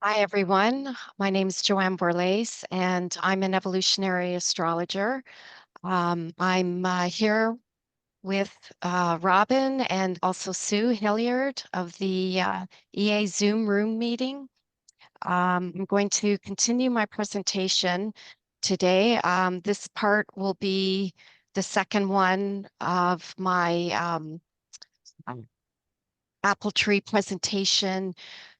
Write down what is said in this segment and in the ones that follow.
Hi, everyone. My name is Joanne Borlase, and I'm an evolutionary astrologer. I'm here with Robin and also Sue Hilliard of the EA Zoom room meeting. I'm going to continue my presentation today. This part will be the second one of my apple tree presentation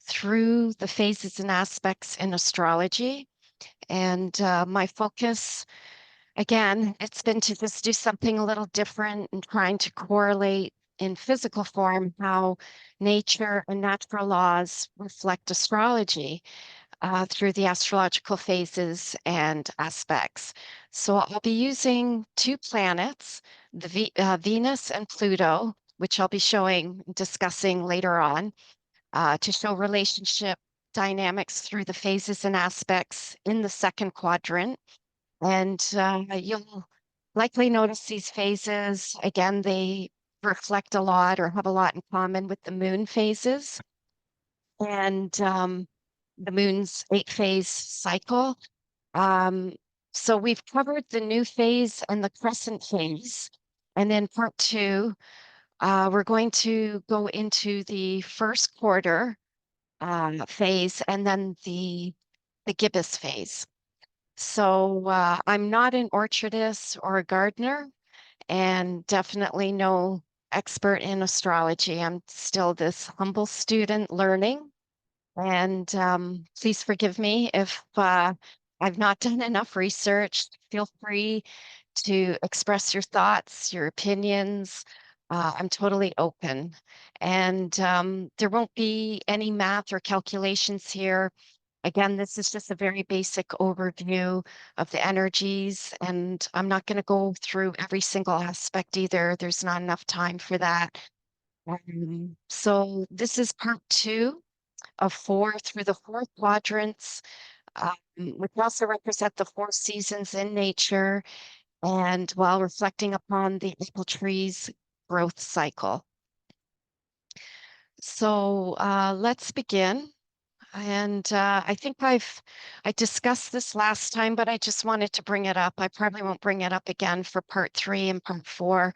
through the phases and aspects in astrology. And my focus, again, it's been to just do something a little different and trying to correlate in physical form how nature and natural laws reflect astrology through the astrological phases and aspects. So I'll be using two planets, Venus and Pluto, which I'll be discussing later on, to show relationship dynamics through the phases and aspects in the second quadrant. And you'll likely notice these phases. Again, they reflect a lot or have a lot in common with the moon phases and the moon's 8 phase cycle. Um, so we've covered the new phase and the crescent phase. And in part two, we're going to go into the first quarter phase and then the gibbous phase. So I'm not an orchardist or a gardener, and definitely no expert in astrology. I'm still this humble student learning, and please forgive me if I've not done enough research. Feel free to express your thoughts, your opinions. I'm totally open. And there won't be any math or calculations here. Again, this is just a very basic overview of the energies, and I'm not going to go through every single aspect either. There's not enough time for that. So this is part two of four through the four quadrants, which also represent the four seasons in nature, and while reflecting upon the apple tree's growth cycle. So let's begin. And I think I discussed this last time, but I just wanted to bring it up. I probably won't bring it up again for part three and part four,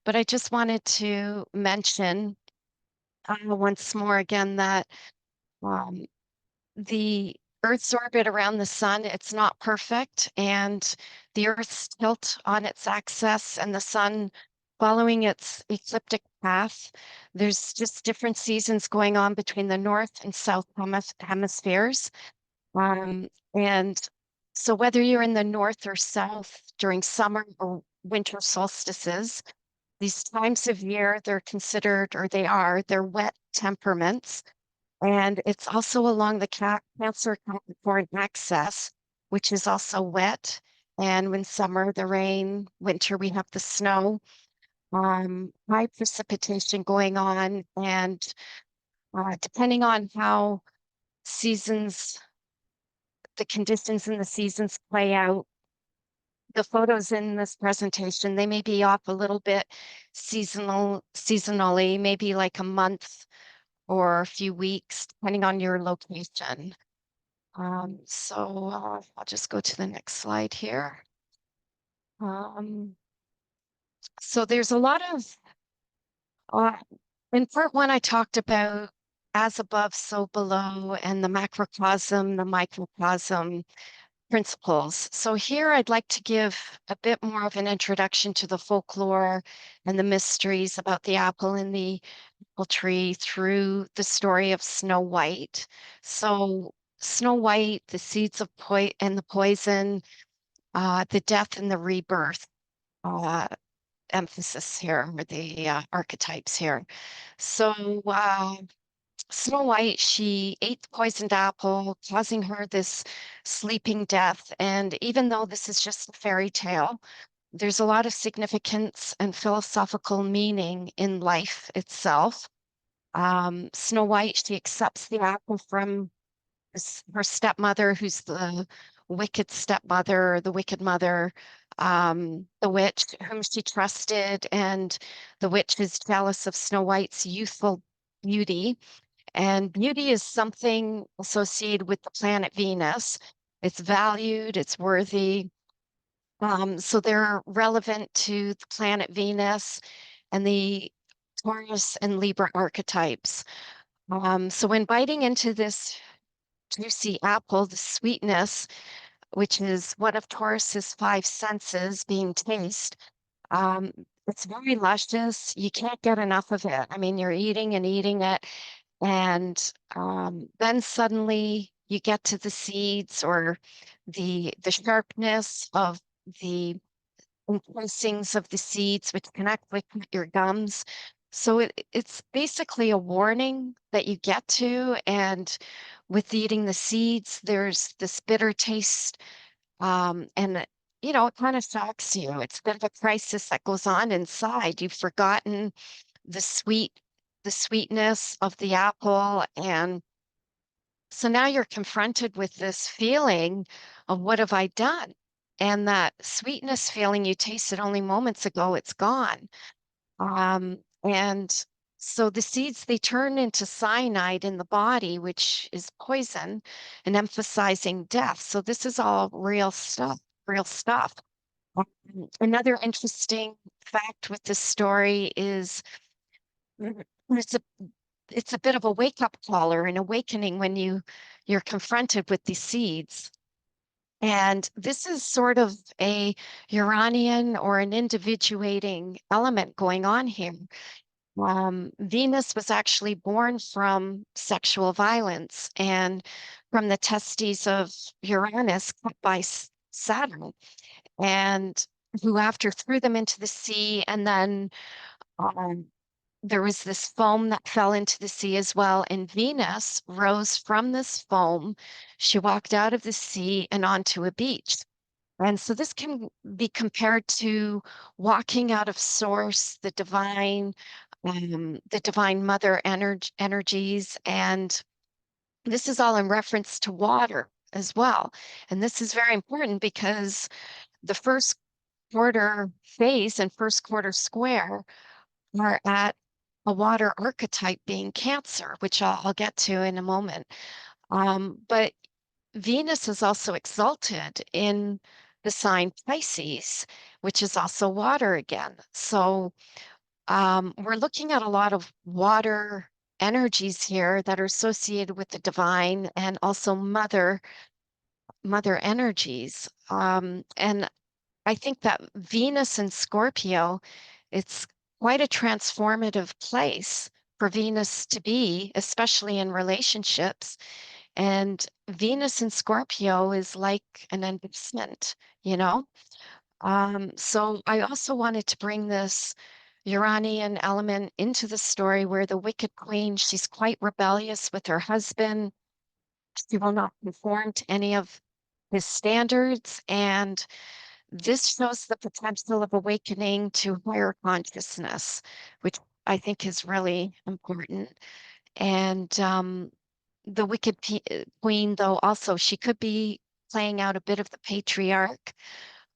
but I just wanted to mention once more again that um, the Earth's orbit around the sun, it's not perfect, and the Earth's tilt on its axis and the sun following its ecliptic path. There's just different seasons going on between the north and south hemispheres. And so whether you're in the north or south during summer or winter solstices, these times of year, they're wet temperaments. And it's also along the Cancer Capricorn axis, which is also wet. And when summer, the rain, winter, we have the snow, high precipitation going on. And depending on how seasons, the conditions in the seasons play out, the photos in this presentation, they may be off a little bit seasonally, maybe like a month or a few weeks, depending on your location. I'll just go to the next slide here. Um, so there's a lot of, uh, in part one, I talked about as above, so below, and the macrocosm, the microcosm principles. So here I'd like to give a bit more of an introduction to the folklore and the mysteries about the apple and the apple tree through the story of Snow White. So Snow White, the seeds of and the poison, the death and the rebirth uh, emphasis here, or the archetypes here. So Snow White, she ate the poisoned apple, causing her this sleeping death. And even though this is just a fairy tale, there's a lot of significance and philosophical meaning in life itself. Snow White, she accepts the apple from her stepmother, who's the wicked stepmother, the wicked mother, the witch whom she trusted, and the witch is jealous of Snow White's youthful beauty. And beauty is something associated with the planet Venus. It's valued, it's worthy. So they're relevant to the planet Venus and the Taurus and Libra archetypes. So when biting into this juicy apple, the sweetness, which is one of Taurus's five senses, being taste, um, it's very luscious. You can't get enough of it. I mean, you're eating and eating it, and then suddenly you get to the seeds or the sharpness of the encasings of the seeds, which connect with your gums. So it's basically a warning that you get to, and with eating the seeds, there's this bitter taste, and it kind of shocks you. It's a bit of a crisis that goes on inside. You've forgotten the sweet, the sweetness of the apple, and so now you're confronted with this feeling of what have I done? And that sweetness feeling you tasted only moments ago, it's gone. And so the seeds, they turn into cyanide in the body, which is poison and emphasizing death. So this is all real stuff, real stuff. Another interesting fact with this story is it's a it's a bit of a wake-up call or an awakening when you're confronted with these seeds. And this is sort of a Uranian or an individuating element going on here. Venus was actually born from sexual violence and from the testes of Uranus cut by Saturn, and who after threw them into the sea, and then um, there was this foam that fell into the sea as well, and Venus rose from this foam. She walked out of the sea and onto a beach. And so this can be compared to walking out of source, the divine mother energies. And this is all in reference to water as well. And this is very important because the first quarter phase and first quarter square are at a water archetype being Cancer, which I'll get to in a moment. But Venus is also exalted in the sign Pisces, which is also water again. So we're looking at a lot of water energies here that are associated with the divine and also mother energies. And I think that Venus in Scorpio, it's quite a transformative place for Venus to be, especially in relationships. And Venus in Scorpio is like an investment, you know? So I also wanted to bring this Uranian element into the story where the Wicked Queen, she's quite rebellious with her husband. She will not conform to any of his standards. And this shows the potential of awakening to higher consciousness, which I think is really important. And the Queen, though, also she could be playing out a bit of the patriarch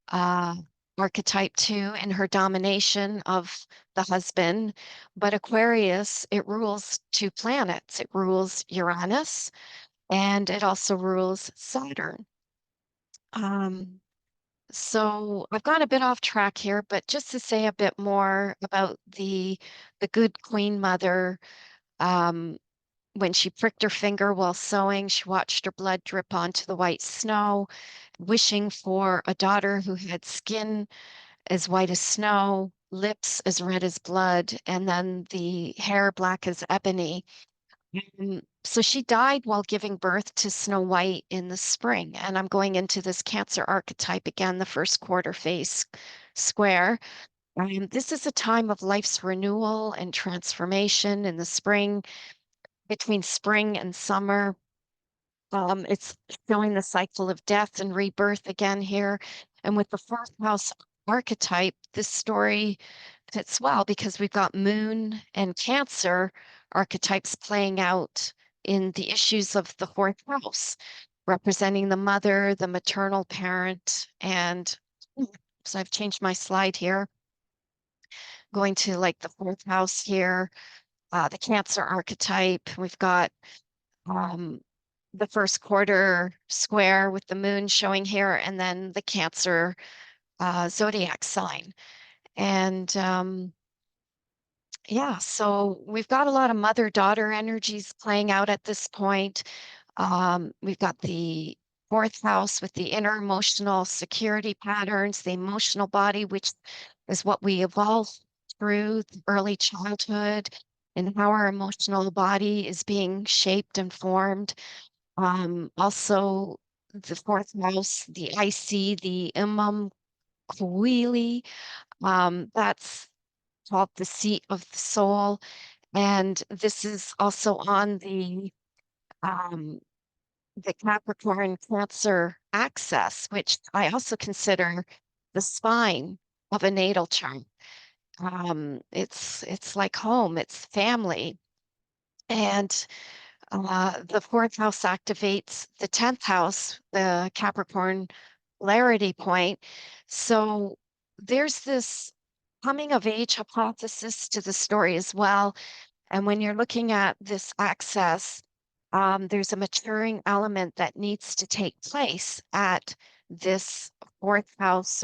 uh, archetype too in her domination of the husband. But Aquarius, it rules two planets. It rules Uranus and it also rules Saturn. Um, so I've gone a bit off track here, but just to say a bit more about the good Queen Mother, um, when she pricked her finger while sewing, she watched her blood drip onto the white snow, wishing for a daughter who had skin as white as snow, lips as red as blood, and then the hair black as ebony. So she died while giving birth to Snow White in the spring. And I'm going into this Cancer archetype again, the first quarter phase square. This is a time of life's renewal and transformation in the spring, between spring and summer. It's showing the cycle of death and rebirth again here. And with the fourth house archetype, this story fits well because we've got Moon and Cancer archetypes playing out in the issues of the fourth house, representing the mother, the maternal parent, and so I've changed my slide here, going to like the fourth house here. the Cancer archetype. We've got um, the first quarter square with the moon showing here, and then the Cancer zodiac sign. And yeah, so we've got a lot of mother-daughter energies playing out at this point. We've got the fourth house with the inner emotional security patterns, the emotional body, which is what we evolve through early childhood, and how our emotional body is being shaped and formed. Also, the fourth house, the IC, the Imam Kwili, that's called the seat of the soul. And this is also on um, the Capricorn Cancer axis, which I also consider the spine of a natal chart. It's like home, it's family. And the fourth house activates the 10th house, the Capricorn polarity point. So there's this coming of age hypothesis to the story as well. And when you're looking at this access, there's a maturing element that needs to take place at this fourth house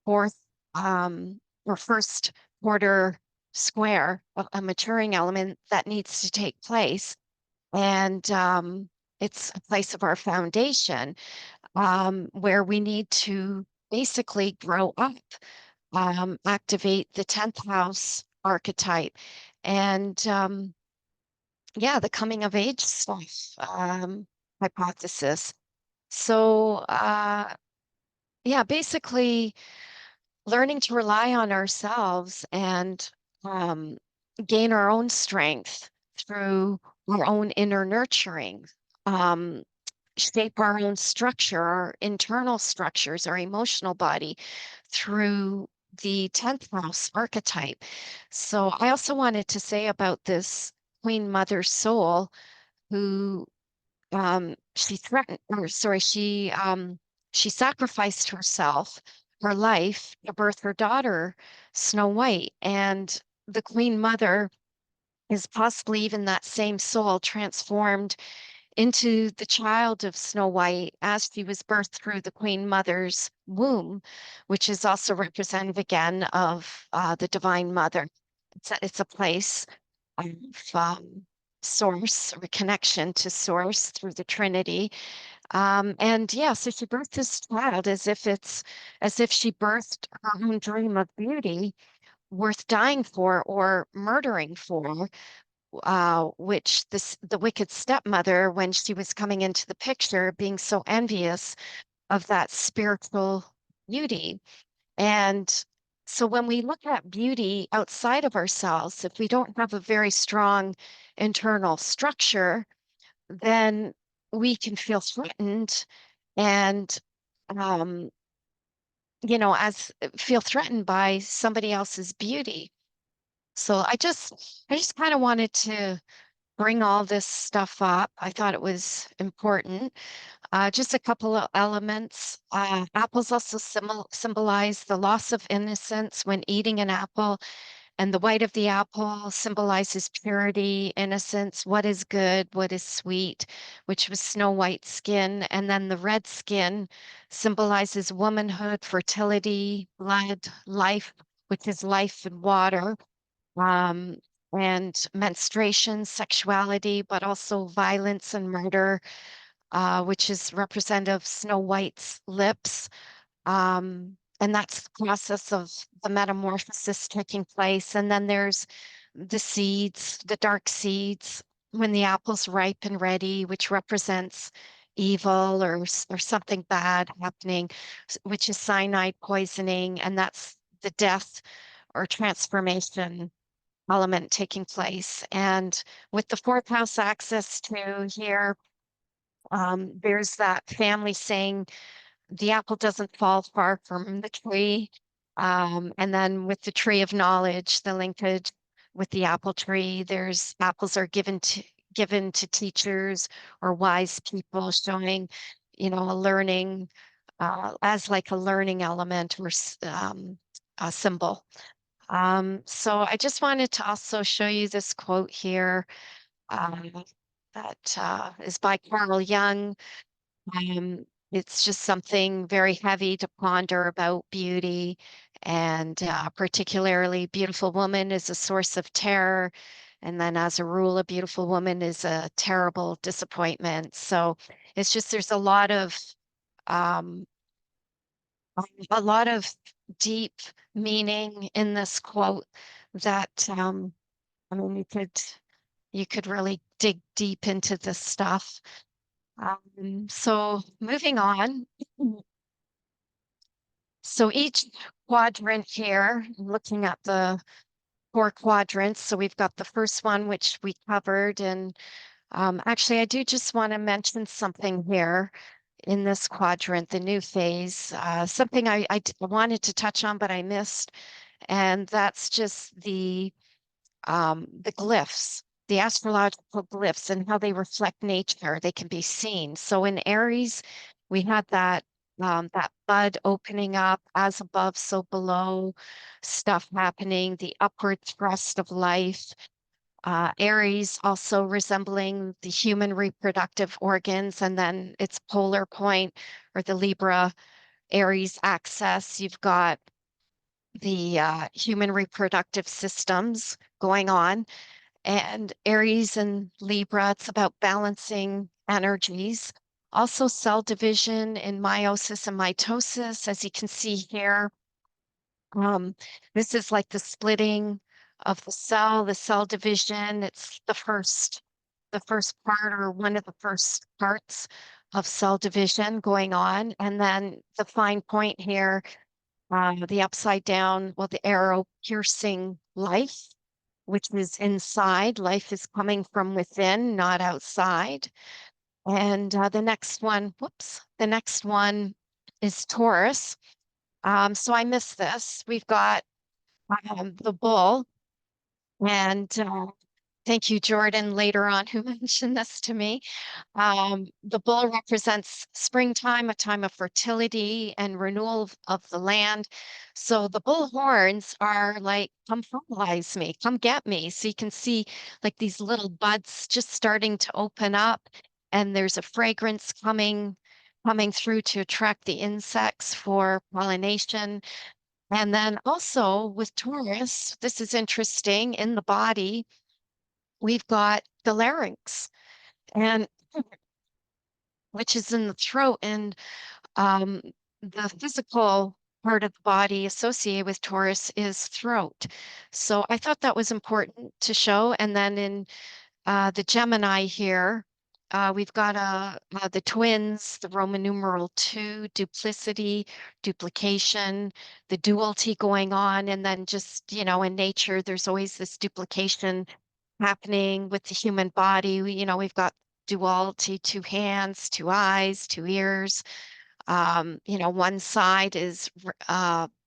fourth or first quarter square, a maturing element that needs to take place. And it's a place of our foundation where we need to basically grow up, activate the 10th house archetype. And yeah, the coming of age stuff hypothesis. So yeah, basically learning to rely on ourselves and um, gain our own strength through our own inner nurturing, um, shape our own structure, our internal structures, our emotional body through the 10th house archetype. So I also wanted to say about this Queen Mother soul who she threatened, or sorry, she sacrificed herself, her life, to birth her daughter, Snow White. And the Queen Mother is possibly even that same soul transformed into the child of Snow White as she was birthed through the Queen Mother's womb, which is also representative again of the Divine Mother. It's a place of source or connection to source through the Trinity. And yeah, so she birthed this child as if she birthed her own dream of beauty worth dying for or murdering for, which the wicked stepmother, when she was coming into the picture, being so envious of that spiritual beauty. And so when we look at beauty outside of ourselves, if we don't have a very strong internal structure, then we can feel threatened and um, as feel threatened by somebody else's beauty. So I just kind of wanted to bring all this stuff up. I thought it was important. Just a couple of elements. Apples also symbolize the loss of innocence when eating an apple, and the white of the apple symbolizes purity, innocence, what is good, what is sweet, which was Snow White's skin. And then the red skin symbolizes womanhood, fertility, blood, life, which is life and water, um, and menstruation, sexuality, but also violence and murder, which is representative of Snow White's lips. And that's the process of the metamorphosis taking place. And then there's the seeds, the dark seeds, when the apple's ripe and ready, which represents evil or something bad happening, which is cyanide poisoning. And that's the death or transformation element taking place. And with the fourth house access to here, there's that family saying, the apple doesn't fall far from the tree. And then with the tree of knowledge, the linkage with the apple tree, there's apples are given to teachers or wise people, showing, a learning as like a learning element or a symbol. So I just wanted to also show you this quote here um, that is by Carl Jung. It's just something very heavy to ponder about beauty, and particularly, beautiful woman is a source of terror. And then, as a rule, a beautiful woman is a terrible disappointment. So it's just there's um, a lot of deep meaning in this quote that I mean you could really dig deep into this stuff. So moving on. So each quadrant here, looking at the four quadrants. So we've got the first one, which we covered. And actually, I do just want to mention something here in this quadrant, the new phase, something I wanted to touch on, but I missed. And that's just the glyphs, the astrological glyphs, and how they reflect nature. They can be seen. So in Aries, we had that bud opening up, as above, so below, stuff happening, the upward thrust of life. Aries also resembling the human reproductive organs, and then its polar point, or the Libra Aries axis. You've got the human reproductive systems going on, and Aries and Libra, it's about balancing energies. Also, cell division in meiosis and mitosis, as you can see here. Um, this is like the splitting of the cell division. It's the first part, or one of the first parts of cell division going on. And then the fine point here, the upside down, well, the arrow piercing life, which is inside. Life is coming from within, not outside. And the next one, whoops, the next one is Taurus. So I missed this. We've got the bull, and thank you, Jordan, later on, who mentioned this to me. The bull represents springtime, a time of fertility and renewal of the land. So the bull horns are like, come fertilize me, come get me. So you can see like these little buds just starting to open up, and there's a fragrance coming through to attract the insects for pollination. And then also with Taurus, this is interesting, in the body, we've got the larynx, and which is in the throat. And um, the physical part of the body associated with Taurus is throat. So I thought that was important to show. And then in the Gemini here, we've got the twins, the Roman numeral 2, duplicity, duplication, the duality going on. And then just, in nature, there's always this duplication happening with the human body. We've got duality, two hands, two eyes, two ears. One side is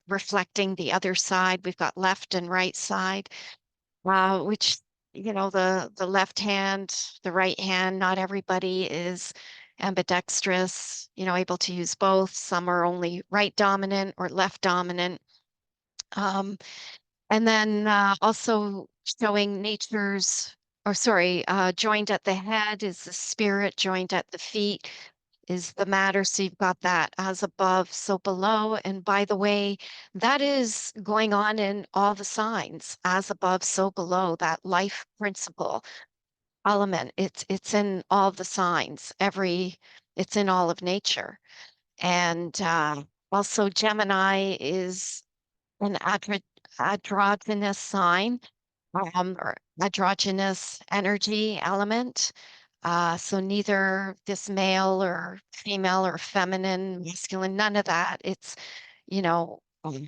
reflecting the other side. We've got left and right side, which, the left hand, the right hand, not everybody is ambidextrous, able to use both. Some are only right dominant or left dominant. And then also showing joined at the head is the spirit, joined at the feet is the matter. So you've got that, as above, so below. And by the way, that is going on in all the signs, as above, so below, that life principle element. It's in all the signs, it's in all of nature. And also Gemini is an androgynous sign, or androgynous energy element. So neither this male or female or feminine, masculine, none of that. It's,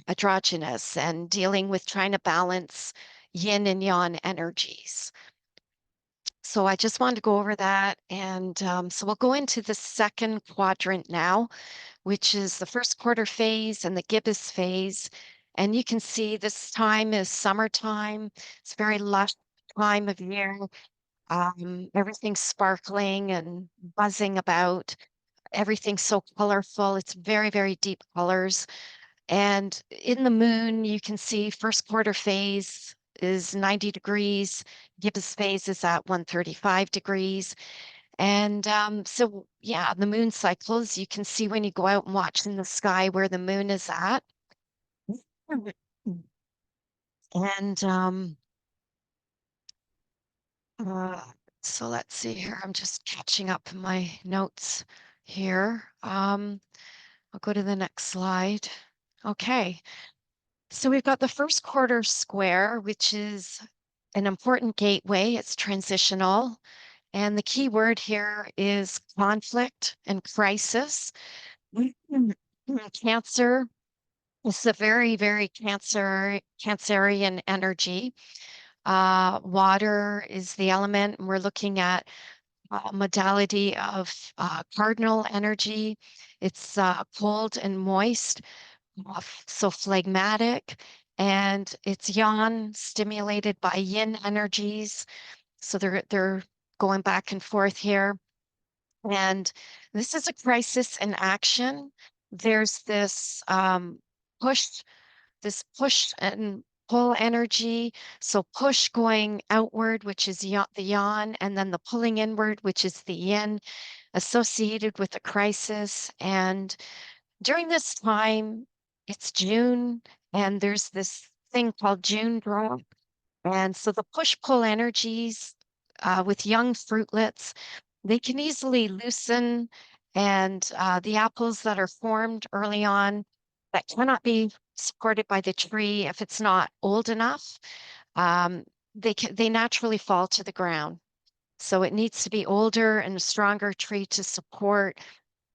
androgynous, and dealing with trying to balance yin and yang energies. So I just wanted to go over that. And so we'll go into the second quadrant now, which is the first quarter phase and the gibbous phase. And you can see this time is summertime. It's a very lush time of year. Everything's sparkling and buzzing about. Everything's so colorful. It's very, very deep colors. And in the moon, you can see first quarter phase is 90 degrees. Gibbous phase is at 135 degrees. And so, yeah, the moon cycles, you can see when you go out and watch in the sky where the moon is at. And uh, so let's see here. I'm just catching up in my notes here. I'll go to the next slide. Okay. So we've got the first quarter square, which is an important gateway. It's transitional. And the key word here is conflict and crisis. Cancer is a very, very Cancerian energy. Water is the element, and we're looking at modality of cardinal energy. It's cold and moist, so phlegmatic, and it's yang stimulated by yin energies. So they're going back and forth here. And this is a crisis in action. There's push, this push and pull energy. So push going outward, which is the yang, and then the pulling inward, which is the yin, associated with a crisis. And during this time, it's June, and there's this thing called June drop. And so the push-pull energies with young fruitlets, they can easily loosen, and the apples that are formed early on that cannot be supported by the tree if it's not old enough, um, they naturally fall to the ground. So it needs to be older and a stronger tree to support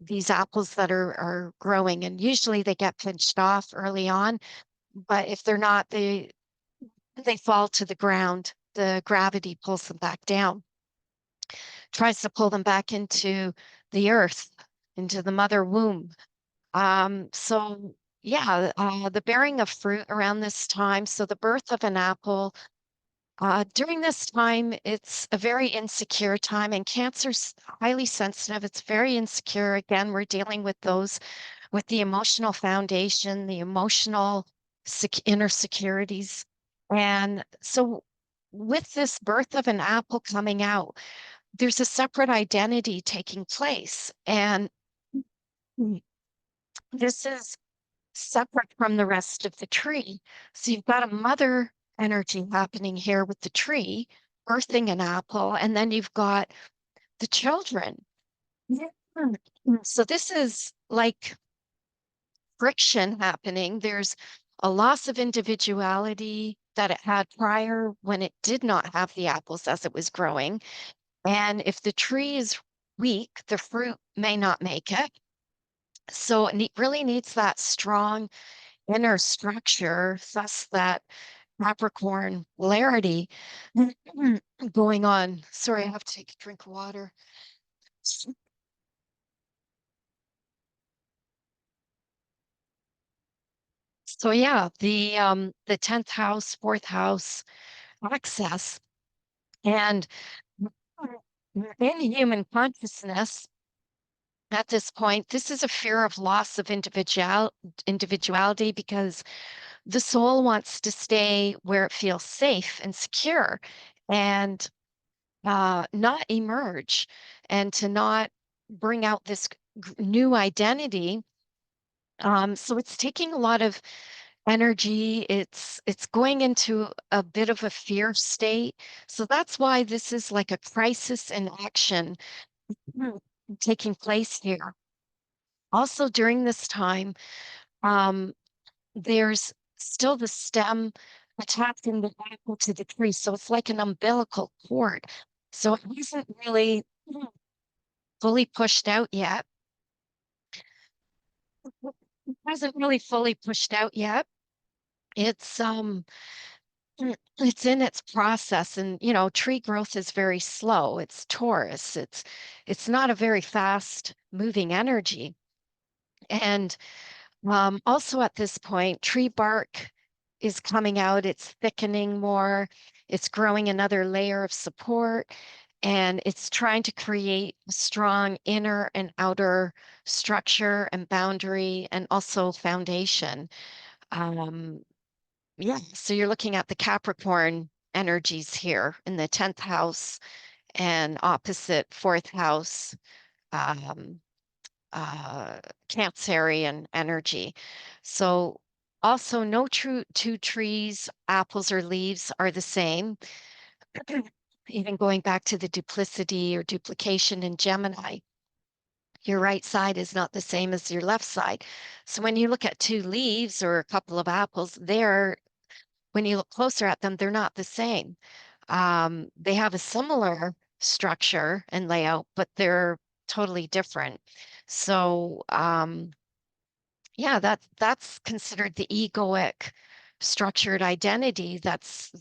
these apples that are growing. And usually they get pinched off early on, but if they're not, they fall to the ground. The gravity pulls them back down, tries to pull them back into the earth, into the mother womb. So yeah, the bearing of fruit around this time. So the birth of an apple. During this time, it's a very insecure time, and Cancer's highly sensitive. It's very insecure. Again, we're dealing with those with the emotional foundation, the emotional inner securities. And so, with this birth of an apple coming out, there's a separate identity taking place. And this is separate from the rest of the tree. So, you've got a mother energy happening here with the tree, birthing an apple, and then you've got the children. Yeah. So, this is like friction happening. There's a loss of individuality that it had prior when it did not have the apples as it was growing. And if the tree is weak, the fruit may not make it. So it really needs that strong inner structure, thus that Capricorn polarity going on. Sorry, I have to take a drink of water. So yeah, the 10th house, fourth house access. And in human consciousness, at this point, this is a fear of loss of individuality because the soul wants to stay where it feels safe and secure and not emerge and to not bring out this new identity. So it's taking a lot of energy. It's going into a bit of a fear state. So that's why this is like a crisis in action taking place here. Also, during this time, um, there's still the stem attached in the apple to the tree. So it's like an umbilical cord. So it isn't really fully pushed out yet. It hasn't really fully pushed out yet. It's it's in its process, and tree growth is very slow. It's Taurus. It's not a very fast moving energy. And also at this point, tree bark is coming out, it's thickening more, it's growing another layer of support. and it's trying to create a strong inner and outer structure and boundary and also foundation. Um, yeah, so you're looking at the Capricorn energies here in the 10th house and opposite fourth house, um, uh, Cancerian energy. So also no true two trees, apples or leaves are the same. Even going back to the duplicity or duplication in Gemini, your right side is not the same as your left side. So when you look at two leaves or a couple of apples, when you look closer at them, they're not the same. They have a similar structure and layout, but they're totally different. So yeah, that's considered the egoic structured identity that's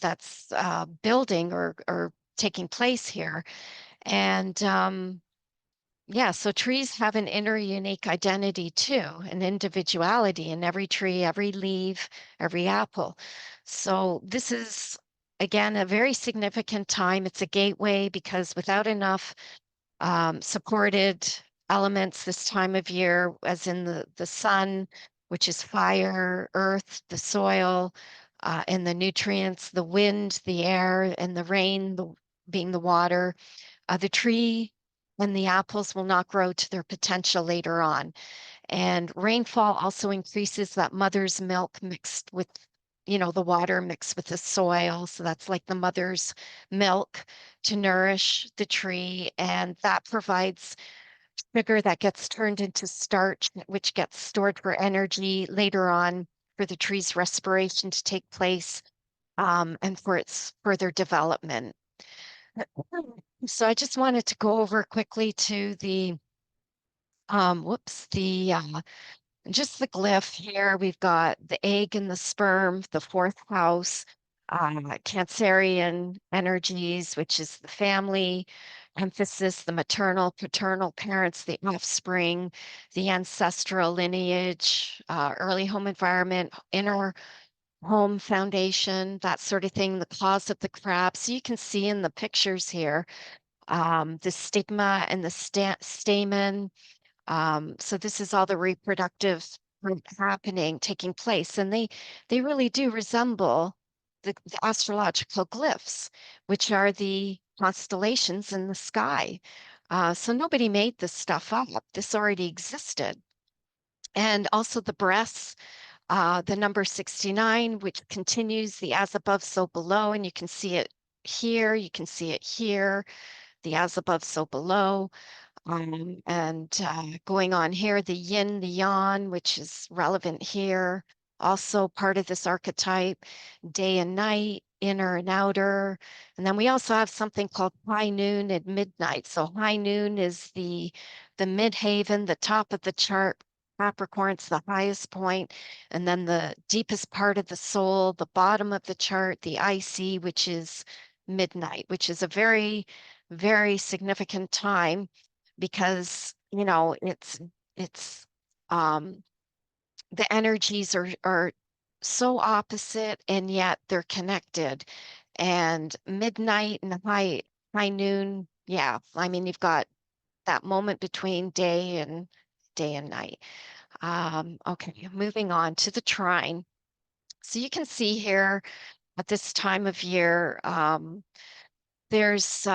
building or taking place here. And yeah, so trees have an inner unique identity too, an individuality in every tree, every leaf, every apple. So this is again a very significant time. It's a gateway because without enough supported elements this time of year, as in the sun, which is fire, earth, the soil, and the nutrients, the wind, the air, and the rain, being the water. The tree and the apples will not grow to their potential later on. And rainfall also increases that mother's milk mixed with, the water mixed with the soil. So that's like the mother's milk to nourish the tree. And that provides sugar that gets turned into starch, which gets stored for energy later on for the tree's respiration to take place, and for its further development. So I just wanted to go over quickly to just the glyph here. We've got the egg and the sperm, the fourth house, Cancerian energies, which is the family, emphasis, the maternal, paternal parents, the offspring, the ancestral lineage, early home environment, inner home foundation, that sort of thing, the claws of the crab. So you can see in the pictures here, the stigma and the stamen. So this is all the reproductive happening, taking place, and they really do resemble the astrological glyphs, which are the constellations in the sky. So nobody made this stuff up. This already existed. And also the breasts, the number 69, which continues the as above, so below, and you can see it here, you can see it here, the as above, so below. And going on here, the yin, the yang, which is relevant here, also part of this archetype, day and night, inner and outer. And then we also have something called high noon and midnight. So high noon is the midhaven, the top of the chart. Capricorn's the highest point, and then the deepest part of the soul, the bottom of the chart, the IC, which is midnight, which is a very, very significant time because it's um the energies are so opposite and yet they're connected. And midnight and high noon, yeah, I mean you've got that moment between day and night. Okay, moving on to the trine. So you can see here at this time of year, there's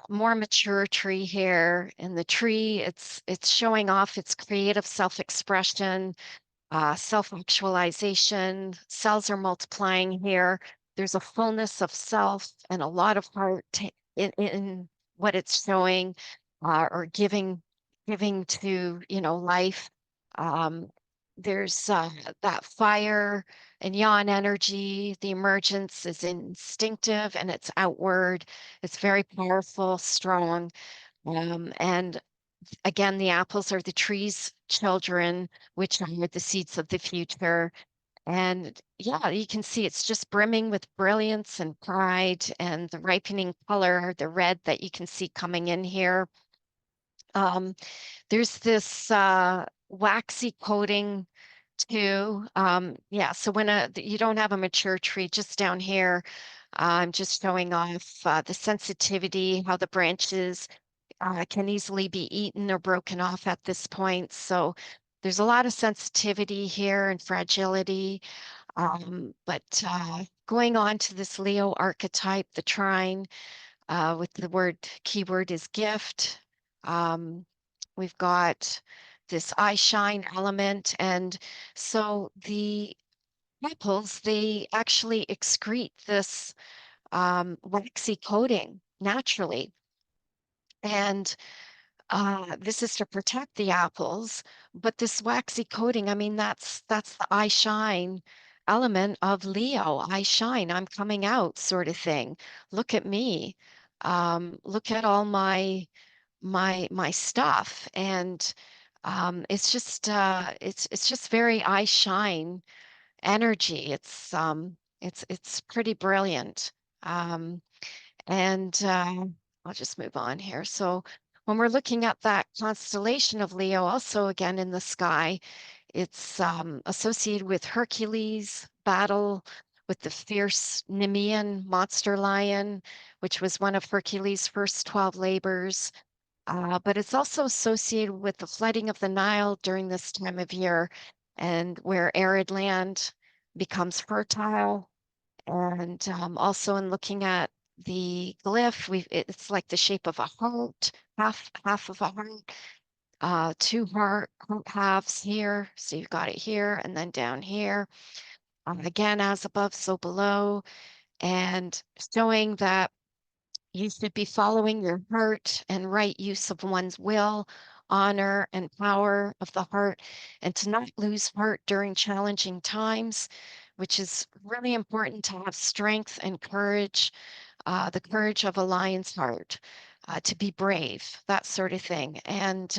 more mature tree here. In the tree, it's showing off its creative self-expression, self-actualization. Cells are multiplying here. There's a fullness of self and a lot of heart in what it's showing, or giving to, life. Um, there's that fire and yawn energy. The emergence is instinctive and it's outward. It's very powerful, strong. And again, the apples are the tree's children, which are the seeds of the future. And yeah, you can see it's just brimming with brilliance and pride and the ripening color, the red that you can see coming in here. Um, there's this waxy coating too. Yeah, so when you don't have a mature tree, just down here, I'm just showing off the sensitivity, how the branches can easily be eaten or broken off at this point. So there's a lot of sensitivity here and fragility. But going on to this Leo archetype, the trine, with the keyword is gift. Um, we've got this eye shine element. And so the apples, they actually excrete this waxy coating naturally. And this is to protect the apples, but this waxy coating, I mean, that's the eye shine element of Leo. I shine, I'm coming out sort of thing. Look at me. Look at all my stuff. And it's just very I shine energy. It's pretty brilliant. Um, and I'll just move on here. So when we're looking at that constellation of Leo, also again in the sky, it's associated with Hercules' battle with the fierce Nemean monster lion, which was one of Hercules' first 12 labors. But it's also associated with the flooding of the Nile during this time of year, and where arid land becomes fertile. And also in looking at the glyph, it's like the shape of a heart, half of a heart, two heart halves here. So you've got it here and then down here. Again, as above, so below, and showing that you should be following your heart and right use of one's will, honor and power of the heart, and to not lose heart during challenging times, which is really important to have strength and courage, the courage of a lion's heart, to be brave, that sort of thing. And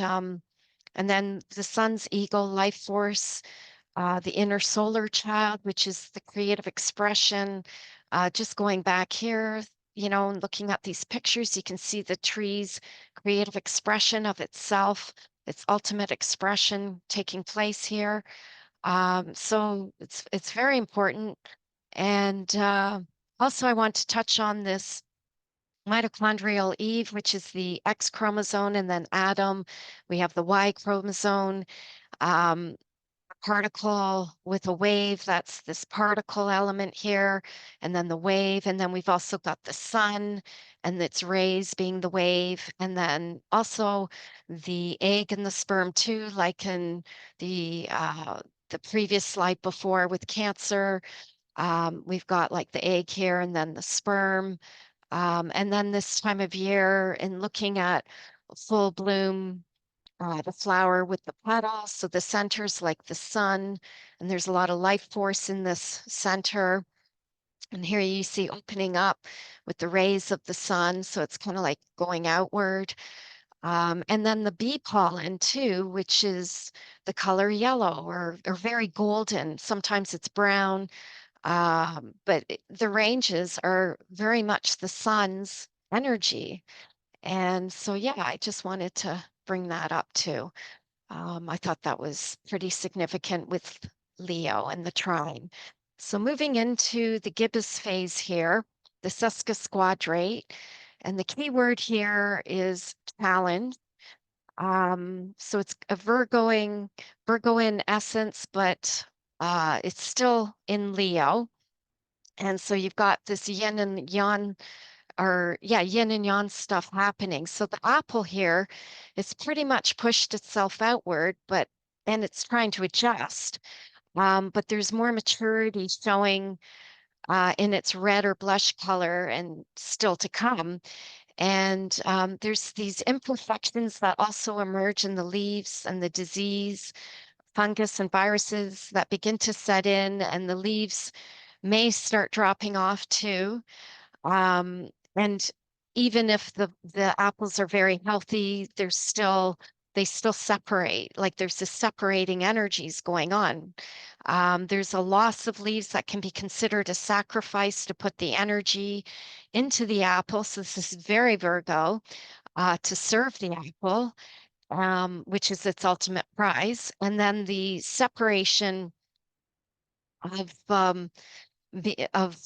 then the sun's eagle life force, the inner solar child, which is the creative expression. Just going back here, and looking at these pictures, you can see the tree's creative expression of itself, its ultimate expression taking place here. So it's very important. And also, I want to touch on this mitochondrial Eve, which is the X chromosome, and then Adam, we have the Y chromosome. Um, Particle with a wave, that's this particle element here, and then the wave, and then we've also got the sun and its rays being the wave, and then also the egg and the sperm too, like in the previous slide before with Cancer. We've got like the egg here and then the sperm. And then this time of year, in looking at full bloom, the flower with the petals. So the center's like the sun, and there's a lot of life force in this center. And here you see opening up with the rays of the sun. So it's kind of like going outward. And then the bee pollen too, which is the color yellow or very golden. Sometimes it's brown, but the ranges are very much the sun's energy. And so, yeah, I just wanted to bring that up too. I thought that was pretty significant with Leo and the trine. So moving into the gibbous phase here, the sesquisquadrate, and the key word here is challenge. So it's a Virgo in essence, but it's still in Leo. And so you've got this yin and yang, or yeah, yin and yang stuff happening. So the apple here is pretty much pushed itself outward, and it's trying to adjust. But there's more maturity showing in its red or blush color and still to come. And there's these imperfections that also emerge in the leaves and the disease, fungus and viruses that begin to set in, and the leaves may start dropping off too. And even if the apples are very healthy, they still separate. Like there's this separating energies going on. There's a loss of leaves that can be considered a sacrifice to put the energy into the apple. So this is very Virgo, to serve the apple, which is its ultimate prize. And then the separation of of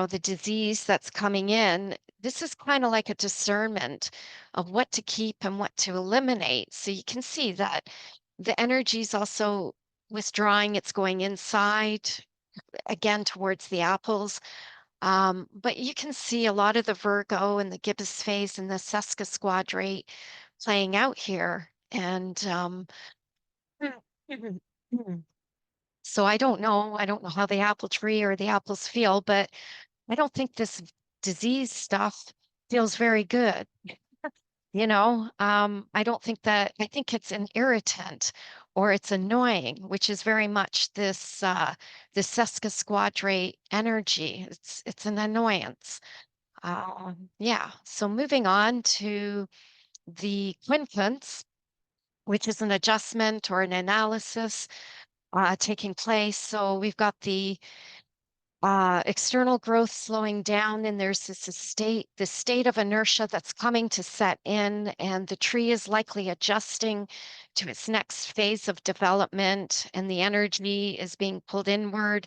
the disease that's coming in, this is kind of like a discernment of what to keep and what to eliminate. So you can see that the energy is also withdrawing, it's going inside again towards the apples. But you can see a lot of the Virgo and the gibbous phase and the sesquisquadrate playing out here. And so I don't know how the apple tree or the apples feel, but I don't think this disease stuff feels very good. I don't think that, I think it's an irritant or it's annoying, which is very much this sesquisquadrate energy. It's an annoyance. Yeah. So moving on to the quinquance, which is an adjustment or an analysis taking place. So we've got the external growth slowing down, and there's this state of inertia that's coming to set in, and the tree is likely adjusting to its next phase of development, and the energy is being pulled inward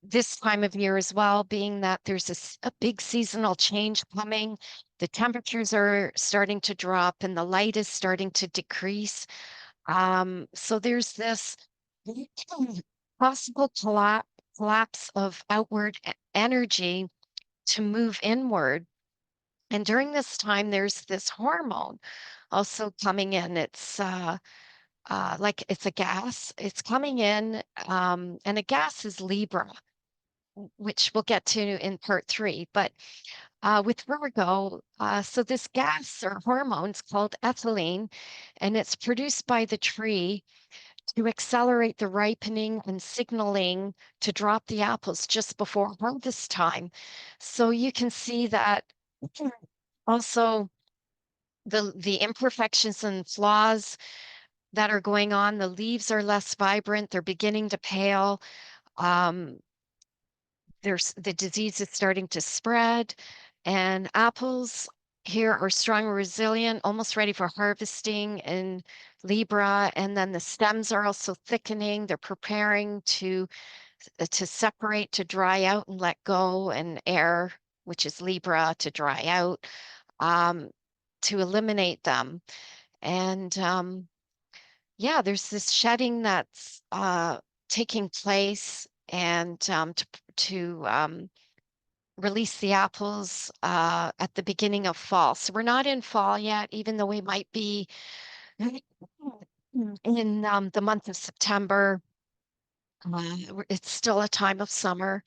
this time of year as well, being that there's a big seasonal change coming. The temperatures are starting to drop and the light is starting to decrease. So there's this possible collapse of outward energy to move inward. And during this time, there's this hormone also coming in. It's like it's a gas. It's coming in, and a gas is Libra, which we'll get to in part three. But with Virgo, so this gas or hormone's called ethylene, and it's produced by the tree to accelerate the ripening and signaling to drop the apples just before harvest time. So you can see that also the imperfections and flaws that are going on, the leaves are less vibrant, they're beginning to pale. Um, there's the disease is starting to spread, and apples here are strong and resilient, almost ready for harvesting in Libra. And then the stems are also thickening. They're preparing to separate, to dry out and let go, and air, which is Libra, to dry out, um, to eliminate them. And yeah, there's this shedding that's taking place, and to release the apples at the beginning of fall. So we're not in fall yet, even though we might be in the month of September. It's still a time of summer.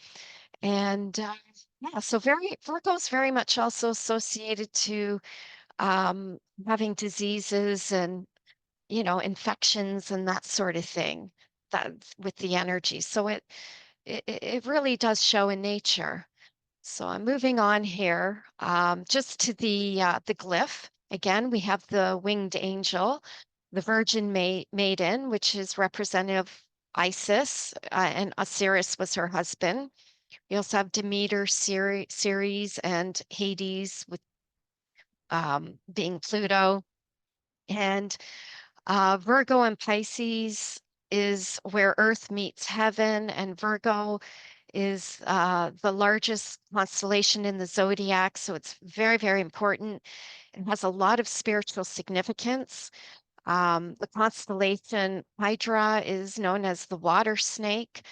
And yeah, so Virgo's very much also associated to um, having diseases and, infections and that sort of thing that with the energy. So it really does show in nature. So I'm moving on here, just to the glyph. Again, we have the winged angel, the Virgin Maiden, which is representative Isis, and Osiris was her husband. We also have Demeter, Ceres, and Hades with being Pluto. And Virgo and Pisces is where Earth meets heaven, and Virgo is the largest constellation in the zodiac. So it's very, very important. It has a lot of spiritual significance. The constellation Hydra is known as the water snake.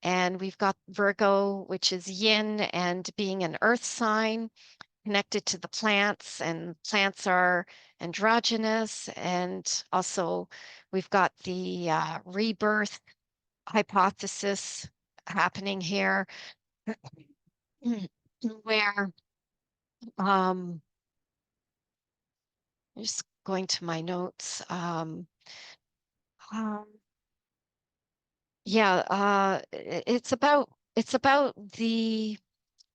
And we've got Virgo, which is yin and being an earth sign connected to the plants, and plants are androgynous. And also, we've got the rebirth hypothesis happening here, where just going to my notes. Um, yeah, it's about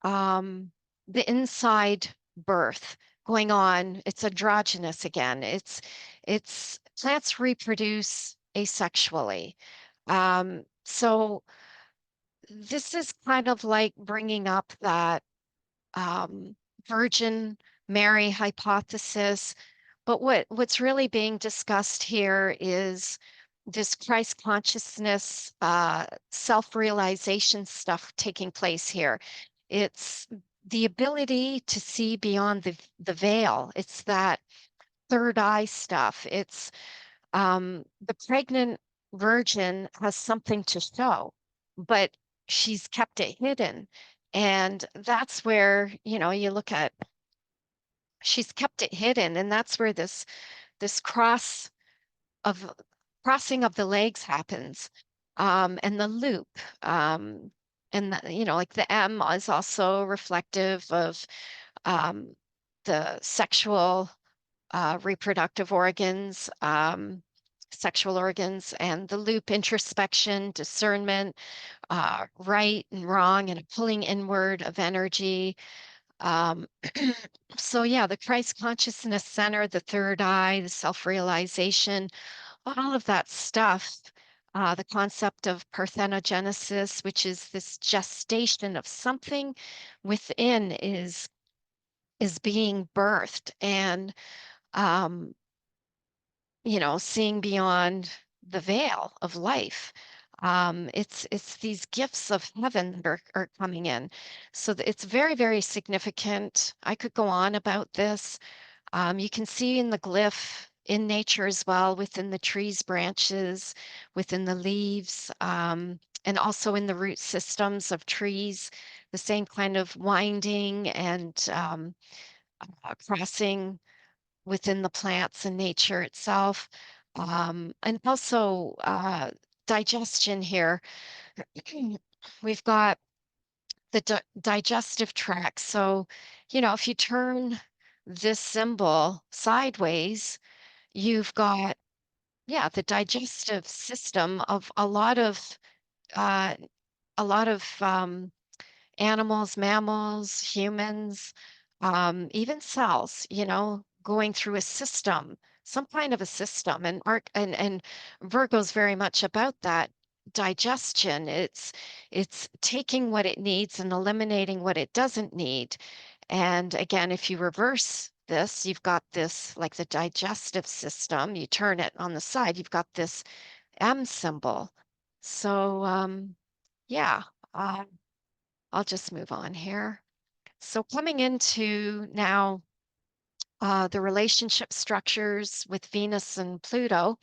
um, the inside birth going on. It's androgynous again. It's plants reproduce asexually. So this is kind of like bringing up that um, Virgin Mary hypothesis. But what's really being discussed here is this Christ consciousness, self-realization stuff taking place here. It's the ability to see beyond the veil. It's that third eye stuff. It's the pregnant virgin has something to show, but she's kept it hidden. And that's where, you look at, she's kept it hidden, and that's where this of crossing of the legs happens. And the loop. And like the M is also reflective of um, the sexual reproductive organs, sexual organs, and the loop introspection, discernment, right and wrong, and a pulling inward of energy. Um, so, yeah, the Christ consciousness center, the third eye, the self realization, all of that stuff. The concept of parthenogenesis, which is this gestation of something within is being birthed, and um, seeing beyond the veil of life. It's these gifts of heaven that are coming in. So it's very, very significant. I could go on about this. You can see in the glyph in nature as well, within the trees' branches, within the leaves, and also in the root systems of trees, the same kind of winding and crossing within the plants and nature itself. And also digestion here. We've got the digestive tract. So, if you turn this symbol sideways, you've got, yeah, the digestive system of uh, a lot of animals, mammals, humans, even cells, going through a system, some kind of a system. And and Virgo's very much about that digestion. It's taking what it needs and eliminating what it doesn't need. And again, if you reverse this, you've got this like the digestive system. You turn it on the side, you've got this M symbol. So yeah. Um, I'll just move on here. So coming into now the relationship structures with Venus and Pluto,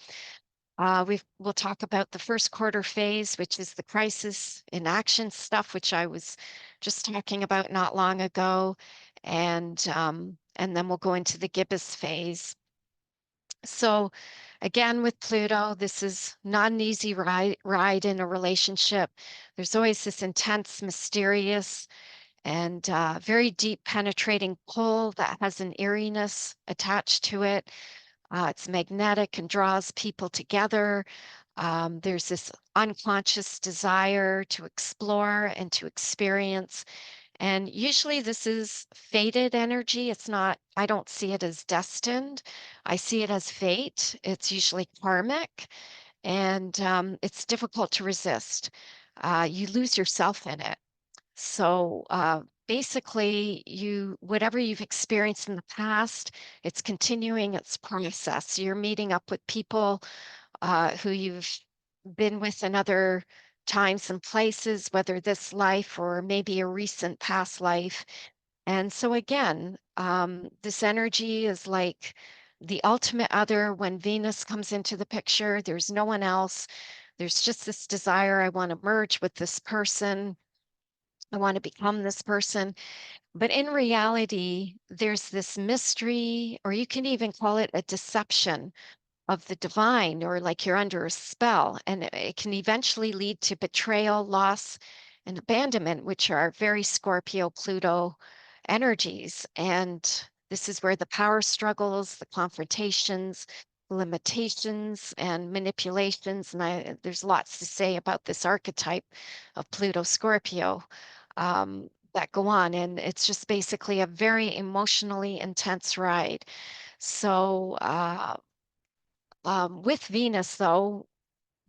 we'll talk about the first quarter phase, which is the crisis in action stuff, which I was just talking about not long ago, and then we'll go into the gibbous phase. So again, with Pluto, this is not an easy ride in a relationship. There's always this intense, mysterious, and very deep penetrating pull that has an eeriness attached to it. It's magnetic and draws people together. There's this unconscious desire to explore and to experience. And usually this is fated energy. It's not, I don't see it as destined. I see it as fate. It's usually karmic, and it's difficult to resist. You lose yourself in it. So basically, whatever you've experienced in the past, it's continuing its process. You're meeting up with people who you've been with in other times and places, whether this life or maybe a recent past life. And so again, this energy is like the ultimate other. When Venus comes into the picture, there's no one else. There's just this desire. I want to merge with this person. I want to become this person. But in reality, there's this mystery, or you can even call it a deception of the divine, or like you're under a spell. And it can eventually lead to betrayal, loss, and abandonment, which are very Scorpio Pluto energies. And this is where the power struggles, the confrontations, limitations, and manipulations. And there's lots to say about this archetype of Pluto Scorpio that go on. And it's just basically a very emotionally intense ride. So, with Venus, though,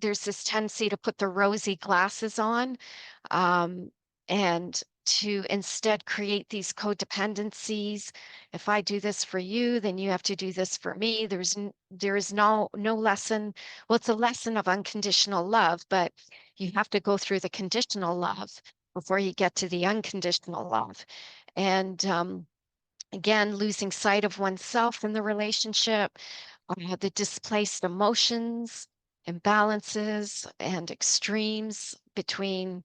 there's this tendency to put the rosy glasses on, um, and to instead create these codependencies. If I do this for you, then you have to do this for me. There is no lesson. Well, it's a lesson of unconditional love, but you have to go through the conditional love. before you get to the unconditional love. And again, losing sight of oneself in the relationship, the displaced emotions, imbalances, and extremes between